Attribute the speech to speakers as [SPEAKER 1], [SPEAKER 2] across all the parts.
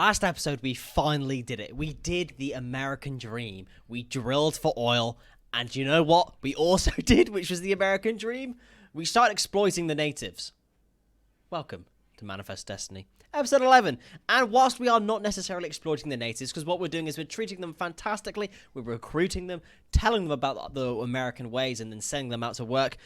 [SPEAKER 1] Last episode, we finally did it. We did the American dream. We drilled for oil, and you know what we also did, which was the American dream? We started exploiting the natives. Welcome to Manifest Destiny, episode 11. And whilst we are not necessarily exploiting the natives, because what we're doing is we're treating them fantastically, we're recruiting them, telling them about the American ways, and then sending them out to work,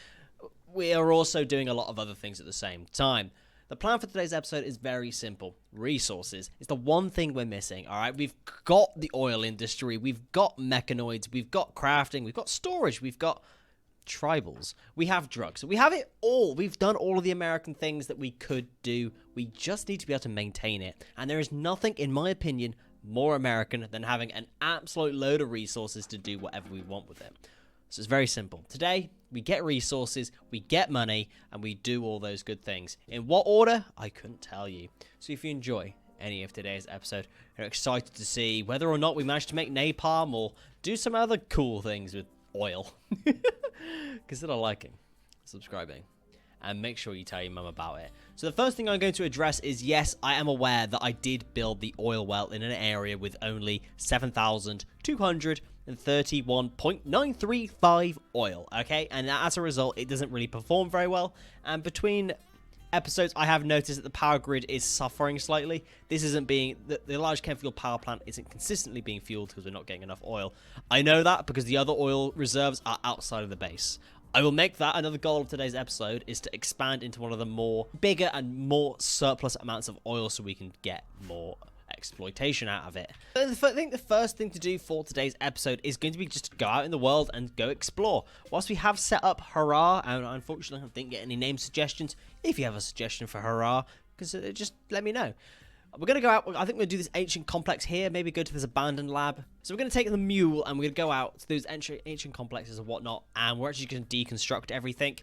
[SPEAKER 1] we are also doing a lot of other things at the same time. The plan for today's episode is very simple. Resources is the one thing we're missing, all right? We've got the oil industry, we've got mechanoids, we've got crafting, we've got storage, we've got tribals, we have drugs. We have it all. We've done all of the American things that we could do. We just need to be able to maintain it. And there is nothing, in my opinion, more American than having an absolute load of resources to do whatever we want with it. So it's very simple. Today, we get resources, we get money, and we do all those good things. In what order? I couldn't tell you. So if you enjoy any of today's episode, you're excited to see whether or not we managed to make napalm or do some other cool things with oil. Consider liking, subscribing, and make sure you tell your mum about it. So the first thing I'm going to address is, yes, I am aware that I did build the oil well in an area with only 7,231.935 oil, okay? And as a result, it doesn't really perform very well. And between episodes, I have noticed that the power grid is suffering slightly. This isn't being, the large chem fuel power plant isn't consistently being fueled because we're not getting enough oil. I know that because the other oil reserves are outside of the base. I will make that another goal of today's episode, is to expand into one of the more bigger and more surplus amounts of oil so we can get more exploitation out of it. But I think the first thing to do for today's episode is going to be just to go out in the world and go explore. Whilst we have set up Hurrah, and unfortunately I didn't get any name suggestions, if you have a suggestion for Hurrah, just let me know. We're going to go out, I think we're going to do this ancient complex here, maybe go to this abandoned lab. So we're going to take the mule and we're going to go out to those ancient complexes and whatnot, and we're actually going to deconstruct everything.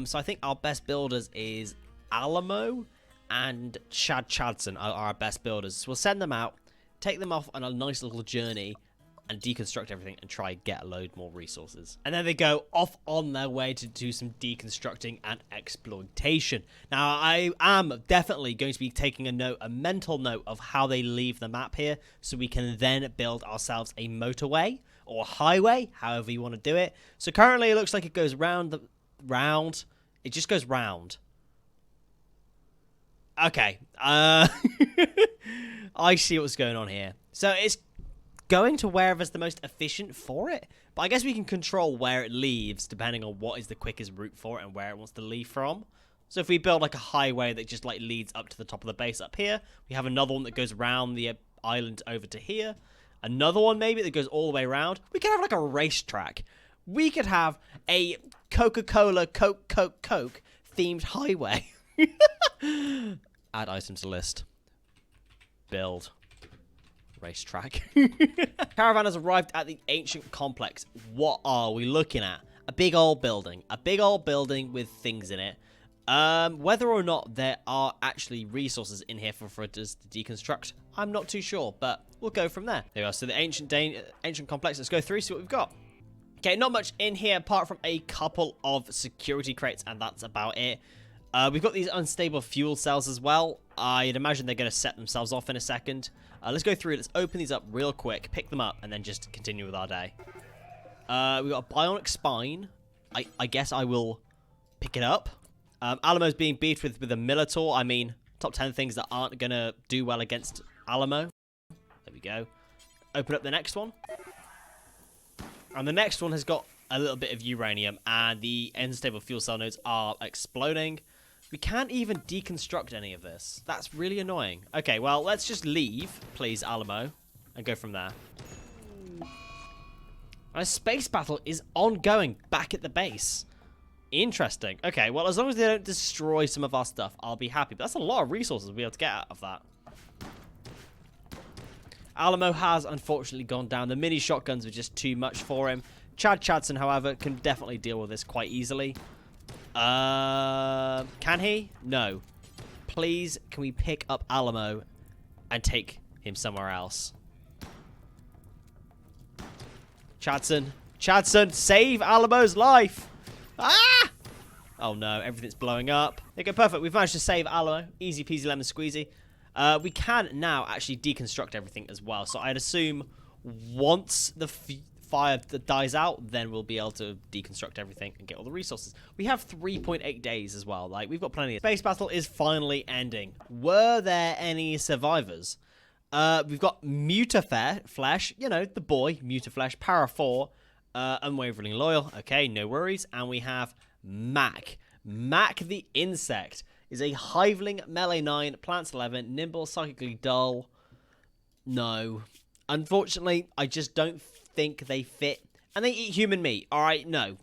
[SPEAKER 1] So I think our best builders is Alamo and Chadson are our best builders. So we'll send them out, take them off on a nice little journey, and deconstruct everything and try and get a load more resources. And then they go off on their way to do some deconstructing and exploitation. Now, I am definitely going to be taking a mental note of how they leave the map here, so we can then build ourselves a motorway or highway, however you want to do it. So currently it looks like it goes round. It just goes round. Okay. I see what's going on here. So it's going to wherever's the most efficient for it, but I guess we can control where it leaves depending on what is the quickest route for it and where it wants to leave from. So if we build like a highway that just like leads up to the top of the base up here, we have another one that goes around the island over to here, another one maybe that goes all the way around. We could have like a racetrack. We could have a Coca-Cola Coke themed highway. Add item to list. Build racetrack. Caravan has arrived at the ancient complex. What are we looking at? A big old building. A big old building with things in it. Whether or not there are actually resources in here for us to deconstruct, I'm not too sure, but we'll go from there. There we are. So the ancient complex. Let's go through, see what we've got. Okay, not much in here apart from a couple of security crates, and that's about it. We've got these unstable fuel cells as well. I'd imagine they're going to set themselves off in a second. Let's go through. Let's open these up real quick, pick them up, and then just continue with our day. We've got a bionic spine. I guess I will pick it up. Alamo's being beat with a Militor. I mean, top 10 things that aren't going to do well against Alamo. There we go. Open up the next one. And the next one has got a little bit of uranium, and the unstable fuel cell nodes are exploding. We can't even deconstruct any of this. That's really annoying. Okay, well, let's just leave, please, Alamo, and go from there. A space battle is ongoing back at the base. Interesting. Okay, well, as long as they don't destroy some of our stuff, I'll be happy. But that's a lot of resources we'll be able to get out of that. Alamo has, unfortunately, gone down. The mini shotguns were just too much for him. Chadson, however, can definitely deal with this quite easily. Can he? No. Please, can we pick up Alamo and take him somewhere else? Chadson, save Alamo's life! Ah! Oh no, everything's blowing up. Okay, perfect. We've managed to save Alamo. Easy peasy lemon squeezy. We can now actually deconstruct everything as well. So I'd assume once the fire that dies out, then we'll be able to deconstruct everything and get all the resources. We have 3.8 days as well. Like, we've got plenty. Space battle is finally ending. Were there any survivors? We've got Mutaflesh, you know, the boy, Mutaflesh, Para 4, Unwaveringly Loyal, okay, no worries. And we have Mac. Mac the Insect is a Hiveling, Melee 9, Plants 11, Nimble, Psychically Dull. No. Unfortunately, I just don't think they fit. And they eat human meat. Alright, no.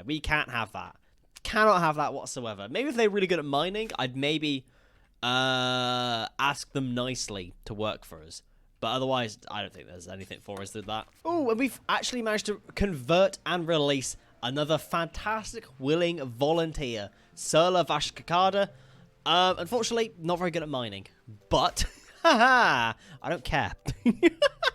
[SPEAKER 1] We can't have that. Cannot have that whatsoever. Maybe if they're really good at mining, I'd maybe ask them nicely to work for us. But otherwise, I don't think there's anything for us to that. Oh, and we've actually managed to convert and release another fantastic willing volunteer, Surla Vashkakada. Unfortunately, not very good at mining. But, haha, I don't care.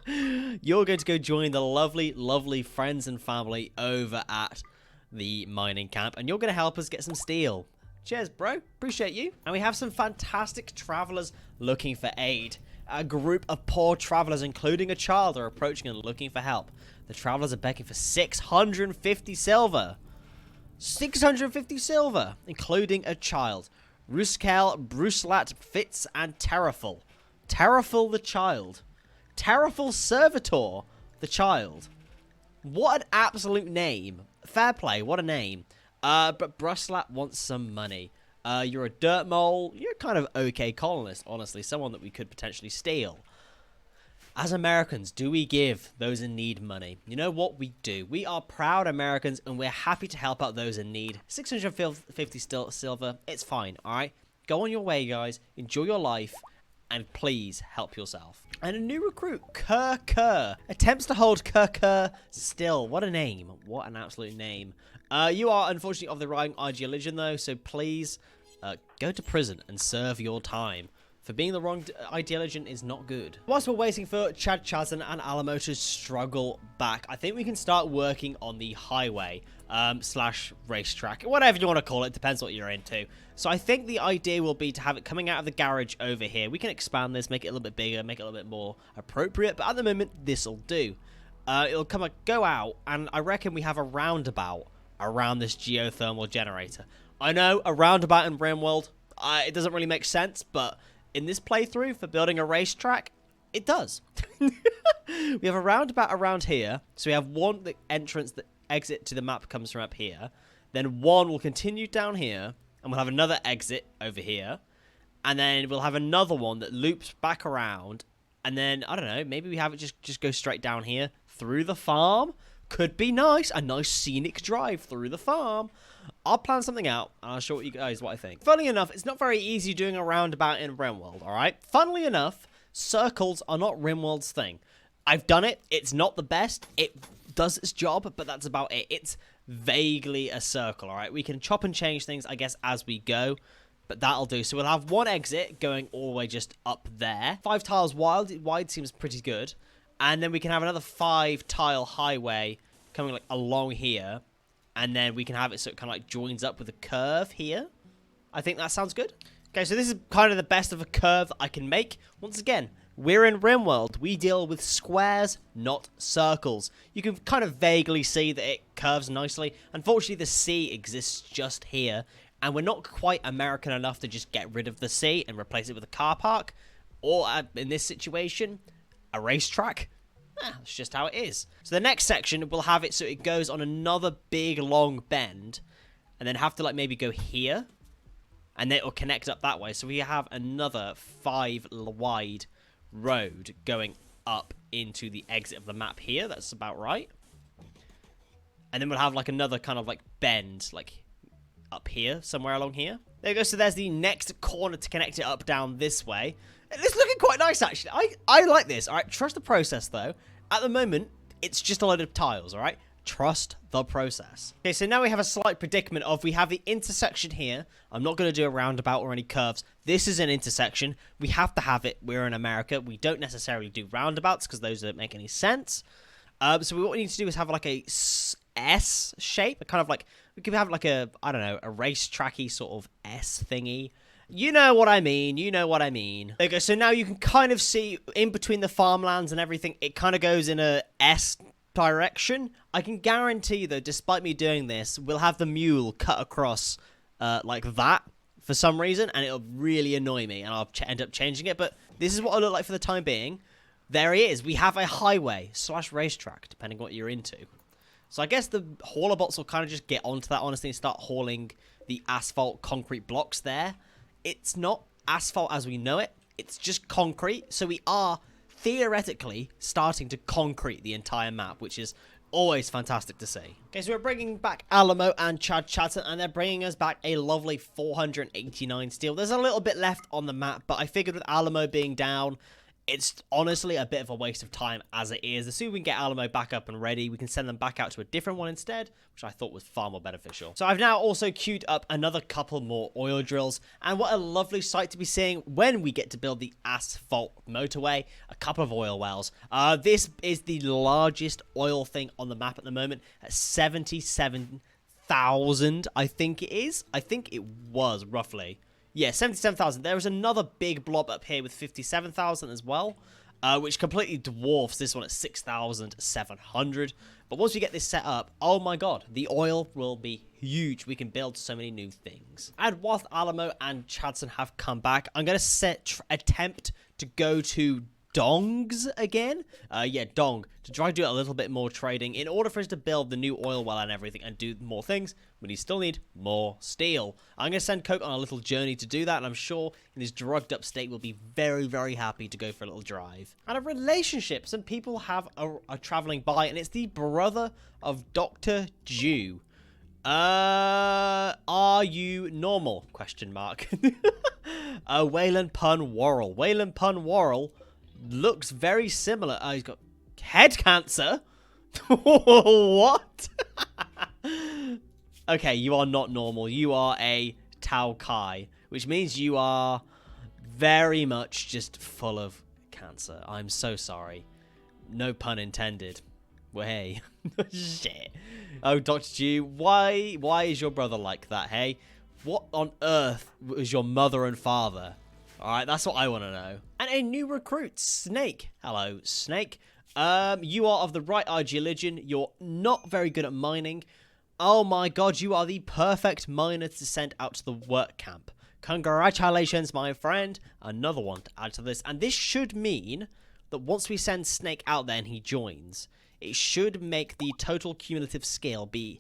[SPEAKER 1] You're going to go join the lovely, lovely friends and family over at the mining camp. And you're going to help us get some steel. Cheers, bro. Appreciate you. And we have some fantastic travelers looking for aid. A group of poor travelers, including a child, are approaching and looking for help. The travelers are begging for 650 silver. 650 silver, including a child. Ruskel, Bruslat, Fitz, and Terraful. Terraful the child. Terraful Servitor the child. What an absolute name. Fair play, what a name. But Bruslat wants some money. You're a dirt mole. You're kind of okay colonist, honestly. Someone that we could potentially steal. As Americans, do we give those in need money? You know what we do. We are proud Americans, and we're happy to help out those in need. 650 silver, it's fine, alright? Go on your way, guys. Enjoy your life, and please help yourself. And a new recruit, Kerr. Attempts to hold Kerr still. What a name. What an absolute name. You are, unfortunately, of the wrong ideology, though, so please go to prison and serve your time. For being the wrong ideology is not good. Whilst we're waiting for Chad Chazan and Alamo to struggle back, I think we can start working on the highway slash racetrack. Whatever you want to call it, depends what you're into. So I think the idea will be to have it coming out of the garage over here. We can expand this, make it a little bit bigger, make it a little bit more appropriate. But at the moment, this'll do. It'll go out, and I reckon we have a roundabout around this geothermal generator. I know, a roundabout in Rimworld, it doesn't really make sense, but in this playthrough, for building a racetrack, it does. We have a roundabout around here. So we have one, the entrance, the exit to the map comes from up here. Then one will continue down here. And we'll have another exit over here. And then we'll have another one that loops back around. And then, I don't know, maybe we have it just go straight down here through the farm. Could be nice. A nice scenic drive through the farm. I'll plan something out, and I'll show you guys what I think. Funnily enough, it's not very easy doing a roundabout in Rimworld, alright? Funnily enough, circles are not Rimworld's thing. I've done it. It's not the best. It does its job, but that's about it. It's vaguely a circle, alright? We can chop and change things, I guess, as we go, but that'll do. So we'll have one exit going all the way just up there. 5 tiles wide seems pretty good. And then we can have another 5-tile highway coming like along here. And then we can have it so it kind of like joins up with a curve here. I think that sounds good. Okay, so this is kind of the best of a curve that I can make. Once again, we're in Rimworld. We deal with squares, not circles. You can kind of vaguely see that it curves nicely. Unfortunately, the sea exists just here. And we're not quite American enough to just get rid of the sea and replace it with a car park. Or, in this situation, a racetrack. That's just how it is. So the next section, we'll have it so it goes on another big, long bend. And then have to, like, maybe go here. And then it'll connect up that way. So we have another 5-wide road going up into the exit of the map here. That's about right. And then we'll have, like, another kind of, like, bend, like, up here, somewhere along here. There you go. So there's the next corner to connect it up down this way. It's looking quite nice, actually. I like this. All right, trust the process, though. At the moment, it's just a load of tiles, all right? Trust the process. Okay, so now we have a slight predicament of we have the intersection here. I'm not going to do a roundabout or any curves. This is an intersection. We have to have it. We're in America. We don't necessarily do roundabouts because those don't make any sense. So what we need to do is have like a S shape, kind of like, we could have like a, I don't know, a racetracky sort of S thingy. You know what I mean. You know what I mean. Okay, so now you can kind of see in between the farmlands and everything, it kind of goes in a S direction. I can guarantee, though, despite me doing this, we'll have the mule cut across like that for some reason, and it'll really annoy me, and I'll end up changing it. But this is what it'll look like for the time being. There he is. We have a highway / racetrack, depending what you're into. So I guess the hauler bots will kind of just get onto that, honestly, and start hauling the asphalt concrete blocks there. It's not asphalt as we know it. It's just concrete. So we are theoretically starting to concrete the entire map, which is always fantastic to see. Okay, so we're bringing back Alamo and Chad Chatton, and they're bringing us back a lovely 489 steel. There's a little bit left on the map, but I figured with Alamo being down, it's honestly a bit of a waste of time as it is. As soon as we can get Alamo back up and ready, we can send them back out to a different one instead, which I thought was far more beneficial. So I've now also queued up another couple more oil drills, and what a lovely sight to be seeing when we get to build the asphalt motorway, a couple of oil wells. This is the largest oil thing on the map at the moment at 77,000, I think it is. I think it was roughly. Yeah, 77,000. There is another big blob up here with 57,000 as well, which completely dwarfs this one at 6,700. But once we get this set up, oh my god, the oil will be huge. We can build so many new things. And whilst Alamo and Chadson have come back, I'm going to attempt to go to Dongs again. Yeah, Dong. To try to do a little bit more trading. In order for us to build the new oil well and everything and do more things, we still need more steel. I'm going to send Coke on a little journey to do that, and I'm sure in his drugged up state will be very, very happy to go for a little drive. And a relationship. Some people have are traveling by, and it's the brother of Dr. Jew. Are you normal? Question mark. Wayland Pun Worrell. Wayland Pun Worrell looks very similar. He's got head cancer. What? Okay, you are not normal. You are a Tao Kai, which means you are very much just full of cancer. I'm so sorry. No pun intended. Well, hey. Shit. Oh, Dr. G, why is your brother like that, hey? What on earth was your mother and father? Alright, that's what I want to know. And a new recruit, Snake. Hello, Snake. You are of the right IG religion. You're not very good at mining. Oh my god, you are the perfect miner to send out to the work camp. Congratulations, my friend. Another one to add to this. And this should mean that once we send Snake out there and he joins, it should make the total cumulative skill be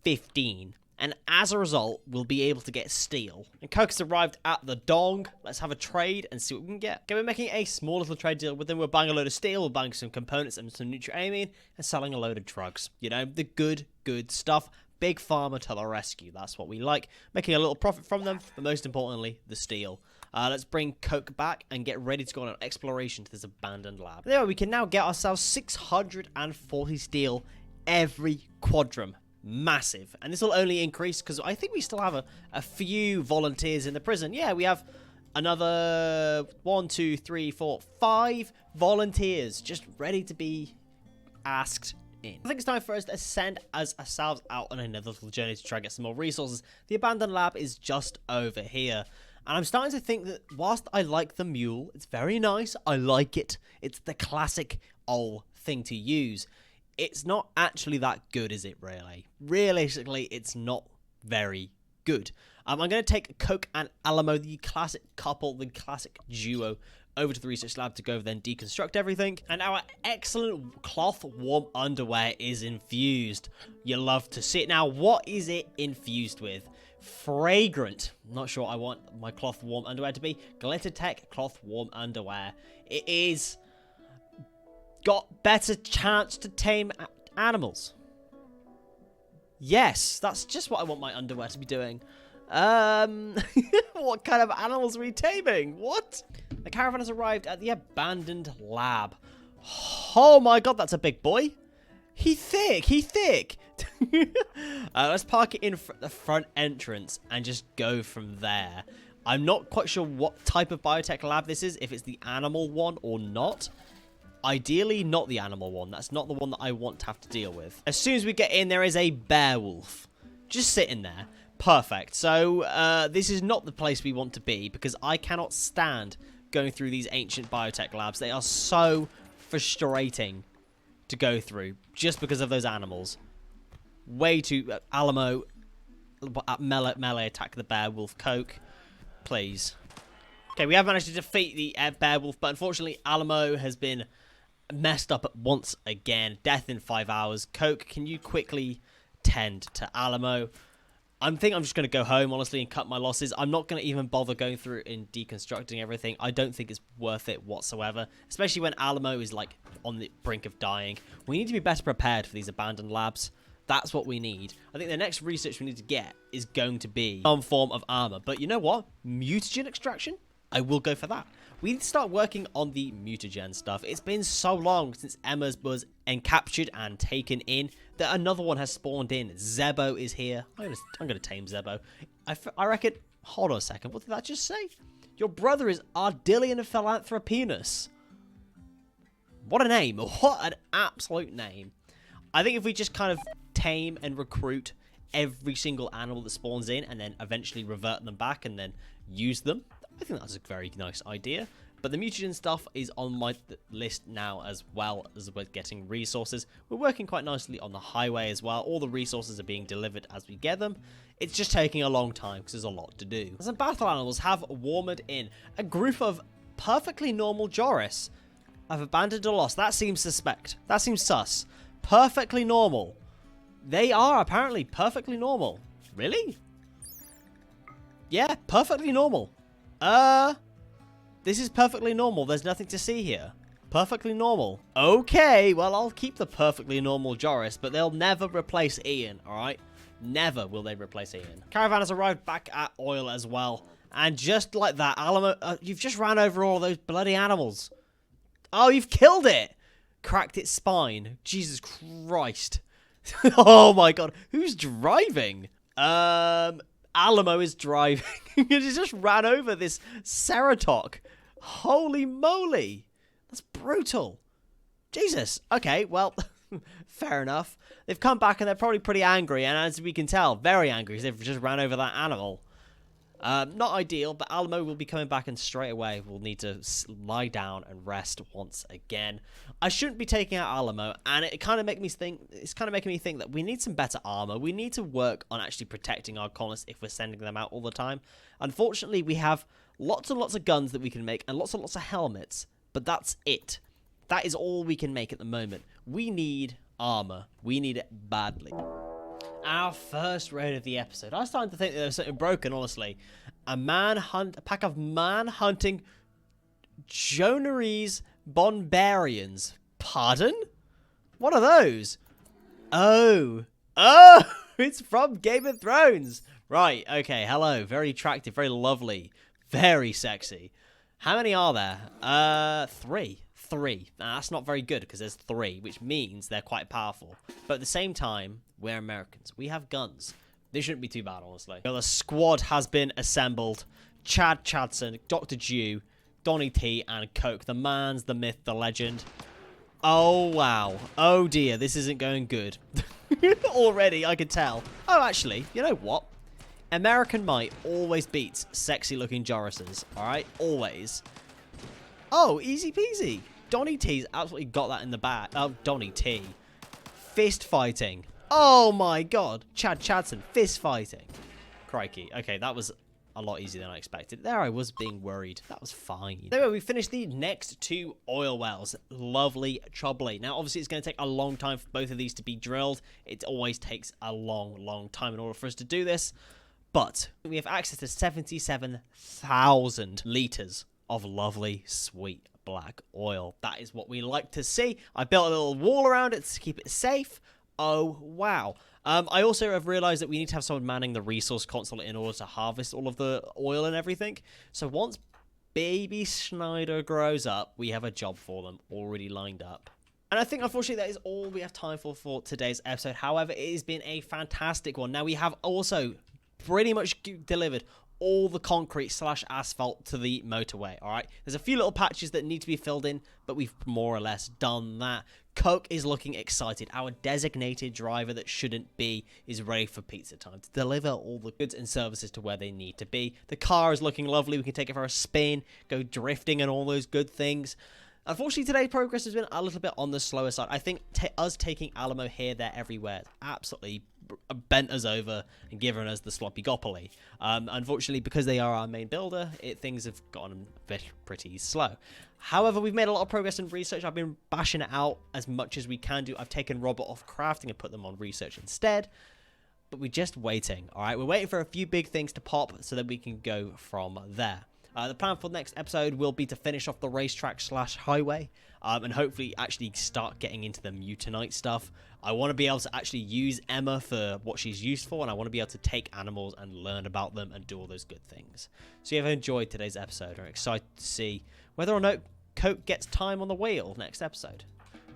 [SPEAKER 1] 15. And as a result, we'll be able to get steel. And Coke has arrived at the Dong. Let's have a trade and see what we can get. Okay, we're making a small little trade deal with them. We're buying a load of steel, we're buying some components and some nutriamine, and selling a load of drugs. You know, the good stuff. Big Pharma to the rescue. That's what we like. Making a little profit from them, but most importantly, the steel. Let's bring Coke back and get ready to go on an exploration to this abandoned lab. There we can now get ourselves 640 steel every quadrum. Massive. And this will only increase because I think we still have a few volunteers in the prison. Yeah, we have another 1, 2, 3, 4, 5 volunteers just ready to be asked in. I think it's time for us to send ourselves out on another little journey to try and get some more resources. The abandoned lab is just over here. And I'm starting to think that whilst I like the mule, it's very nice. I like it. It's the classic old thing to use. It's not actually that good, is it, really? Realistically, it's not very good. I'm going to take Coke and Alamo, the classic couple, the classic duo, over to the research lab to go over there and deconstruct everything. And our excellent cloth warm underwear is infused. You love to see it. Now, what is it infused with? Fragrant. Not sure I want my cloth warm underwear to be. Glittertech cloth warm underwear. It is got better chance to tame animals. Yes, that's just what I want my underwear to be doing. What kind of animals are we taming? What? The caravan has arrived at the abandoned lab. Oh my god, that's a big boy. He thick. Let's park it in the front entrance and just go from there. I'm not quite sure what type of biotech lab this is, if it's the animal one or not. Ideally, not the animal one. That's not the one that I want to have to deal with. As soon as we get in, there is a bear wolf. Just sitting there. Perfect. So this is not the place we want to be because I cannot stand going through these ancient biotech labs. They are so frustrating to go through just because of those animals. Way too... Alamo, melee attack the bear wolf. Coke, please. Okay, we have managed to defeat the bear wolf, but unfortunately Alamo has been messed up once again. Death in 5 hours. Coke, can you quickly tend to Alamo? I think I'm just going to go home, honestly, and cut my losses. I'm not going to even bother going through and deconstructing everything. I don't think it's worth it whatsoever, especially when Alamo is, like, on the brink of dying. We need to be better prepared for these abandoned labs. That's what we need. I think the next research we need to get is going to be some form of armor. But you know what? Mutagen extraction? I will go for that. We need to start working on the mutagen stuff. It's been so long since Emma's was captured and taken in that another one has spawned in. Zebo is here. I'm gonna tame Zebo. I reckon... Hold on a second. What did that just say? Your brother is Ardillion Philanthropinus. What a name. What an absolute name. I think if we just kind of tame and recruit every single animal that spawns in and then eventually revert them back and then use them, I think that's a very nice idea. But the mutagen stuff is on my list now, as well as we're getting resources. We're working quite nicely on the highway as well. All the resources are being delivered as we get them. It's just taking a long time because there's a lot to do. Some battle animals have warmed in. A group of perfectly normal Joris have abandoned or lost. That seems suspect. That seems sus. Perfectly normal. They are apparently perfectly normal. Really? Yeah, perfectly normal. This is perfectly normal. There's nothing to see here. Perfectly normal. Okay, well, I'll keep the perfectly normal Joris, but they'll never replace Ian, alright? Never will they replace Ian. Caravan has arrived back at oil as well. And just like that, Alamo, you've just ran over all those bloody animals. Oh, you've killed it! Cracked its spine. Jesus Christ. Oh my god. Who's driving? Alamo is driving. He just ran over this Ceratoc. Holy moly. That's brutal. Jesus. Okay, well, fair enough. They've come back and they're probably pretty angry. And as we can tell, very angry because they've just ran over that animal. Not ideal, but Alamo will be coming back and straight away we'll need to lie down and rest once again. I shouldn't be taking out Alamo, and it kind of makes me think. It's kind of making me think that we need some better armor. We need to work on actually protecting our colonists if we're sending them out all the time. Unfortunately, we have lots and lots of guns that we can make and lots and lots of helmets, but that's it. That is all we can make at the moment. We need armor. We need it badly. Our first raid of the episode. I was starting to think that there was something broken, honestly. A pack of man-hunting Jonarese Bonbarians. Pardon? What are those? Oh, it's from Game of Thrones. Right, okay, hello. Very attractive, very lovely, very sexy. How many are there? Three. Now, that's not very good because there's 3, which means they're quite powerful. But at the same time, we're Americans. We have guns. This shouldn't be too bad, honestly. The squad has been assembled. Chad Chadson, Dr. Jew, Donny T, and Coke. The man's the myth, the legend. Oh, wow. Oh, dear. This isn't going good. Already, I could tell. Oh, actually, you know what? American might always beats sexy-looking Jorises. Alright? Always. Oh, easy peasy. Donny T's absolutely got that in the bag. Oh, Donny T. Fist fighting. Oh my god. Chad Chadson. Fist fighting. Crikey. Okay, that was a lot easier than I expected. There I was being worried. That was fine. Anyway, we finished the next 2 oil wells. Lovely troubly. Now, obviously, it's going to take a long time for both of these to be drilled. It always takes a long time in order for us to do this. But we have access to 77,000 litres of lovely, sweet black oil. That is what we like to see. I built a little wall around it to keep it safe. Oh, wow. I also have realized that we need to have someone manning the resource console in order to harvest all of the oil and everything. So once baby Schneider grows up, we have a job for them already lined up. And I think, unfortunately, that is all we have time for today's episode. However, it has been a fantastic one. Now, we have also pretty much delivered all the concrete / asphalt to the motorway, all right? There's a few little patches that need to be filled in, but we've more or less done that. Coke is looking excited. Our designated driver that shouldn't be is ready for pizza time to deliver all the goods and services to where they need to be. The car is looking lovely. We can take it for a spin, go drifting and all those good things. Unfortunately, today's progress has been a little bit on the slower side. I think us taking Alamo here, there, everywhere absolutely bent us over and given us the sloppy gopoly. Unfortunately, because they are our main builder, things have gone pretty slow. However, we've made a lot of progress in research. I've been bashing it out as much as we can do. I've taken Robert off crafting and put them on research instead. But we're just waiting, all right? We're waiting for a few big things to pop so that we can go from there. The plan for the next episode will be to finish off the racetrack / highway and hopefully actually start getting into the mutanite stuff. I want to be able to actually use Emma for what she's used for, and I want to be able to take animals and learn about them and do all those good things. So if you enjoyed today's episode, I'm excited to see whether or not Coke gets time on the wheel next episode.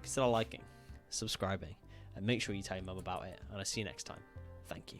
[SPEAKER 1] Consider liking, subscribing, and make sure you tell your mum about it. And I'll see you next time. Thank you.